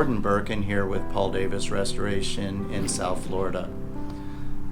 Jordan Birkin here with Paul Davis Restoration in South Florida.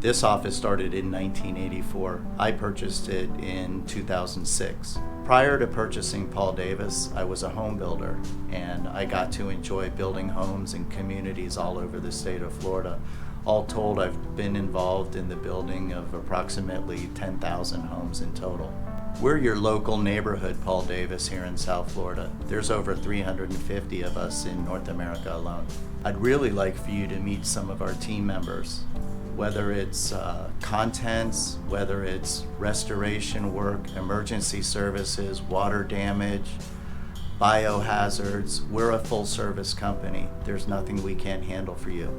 This office started in 1984. I purchased it in 2006. Prior to purchasing Paul Davis, I was a home builder, and I got to enjoy building homes in communities all over the state of Florida. All told, I've been involved in the building of approximately 10,000 homes in total. We're your local neighborhood Paul Davis here in South Florida. There's over 350 of us in North America alone. I'd really like for you to meet some of our team members. Whether it's contents, whether it's restoration work, emergency services, water damage, biohazards, we're a full service company. There's nothing we can't handle for you.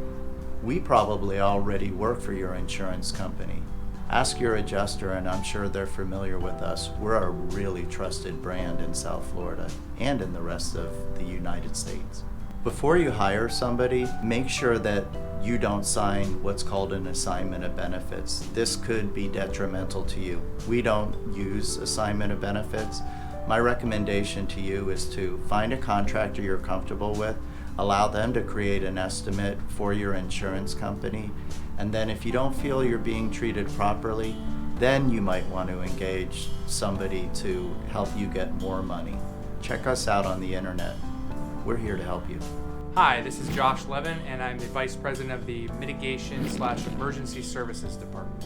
We probably already work for your insurance company. Ask your adjuster, and I'm sure they're familiar with us. We're a really trusted brand in South Florida and in the rest of the United States. Before you hire somebody, make sure that you don't sign what's called an assignment of benefits. This could be detrimental to you. We don't use assignment of benefits. My recommendation to you is to find a contractor you're comfortable with, allow them to create an estimate for your insurance company, and then if you don't feel you're being treated properly, then you might want to engage somebody to help you get more money. Check us out on the internet. We're here to help you. Hi, this is Josh Levin, and I'm the Vice President of the Mitigation/Emergency Services Department.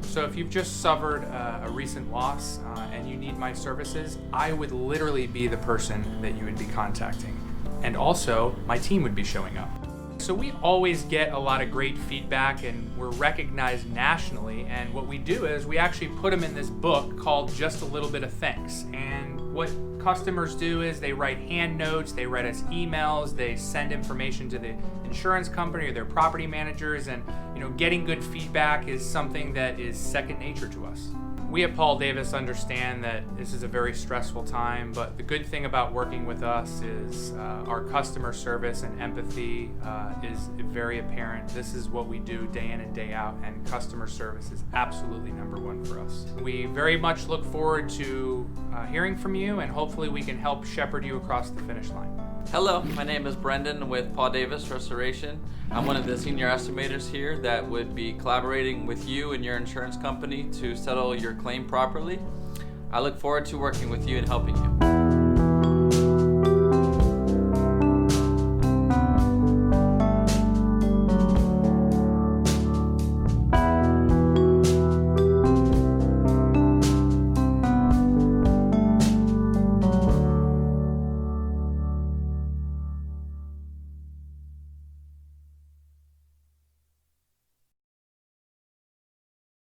So if you've just suffered a recent loss and you need my services, I would literally be the person that you would be contacting. And also, my team would be showing up. So we always get a lot of great feedback, and we're recognized nationally, and what we do is we actually put them in this book called Just a Little Bit of Thanks. And what customers do is they write hand notes, they write us emails, they send information to the insurance company or their property managers, and getting good feedback is something that is second nature to us. We at Paul Davis understand that this is a very stressful time, but the good thing about working with us is our customer service and empathy is very apparent. This is what we do day in and day out, and customer service is absolutely number one for us. We very much look forward to hearing from you, and hopefully we can help shepherd you across the finish line. Hello, my name is Brendan with Paul Davis Restoration. I'm one of the senior estimators here that would be collaborating with you and your insurance company to settle your claim properly. I look forward to working with you and helping you.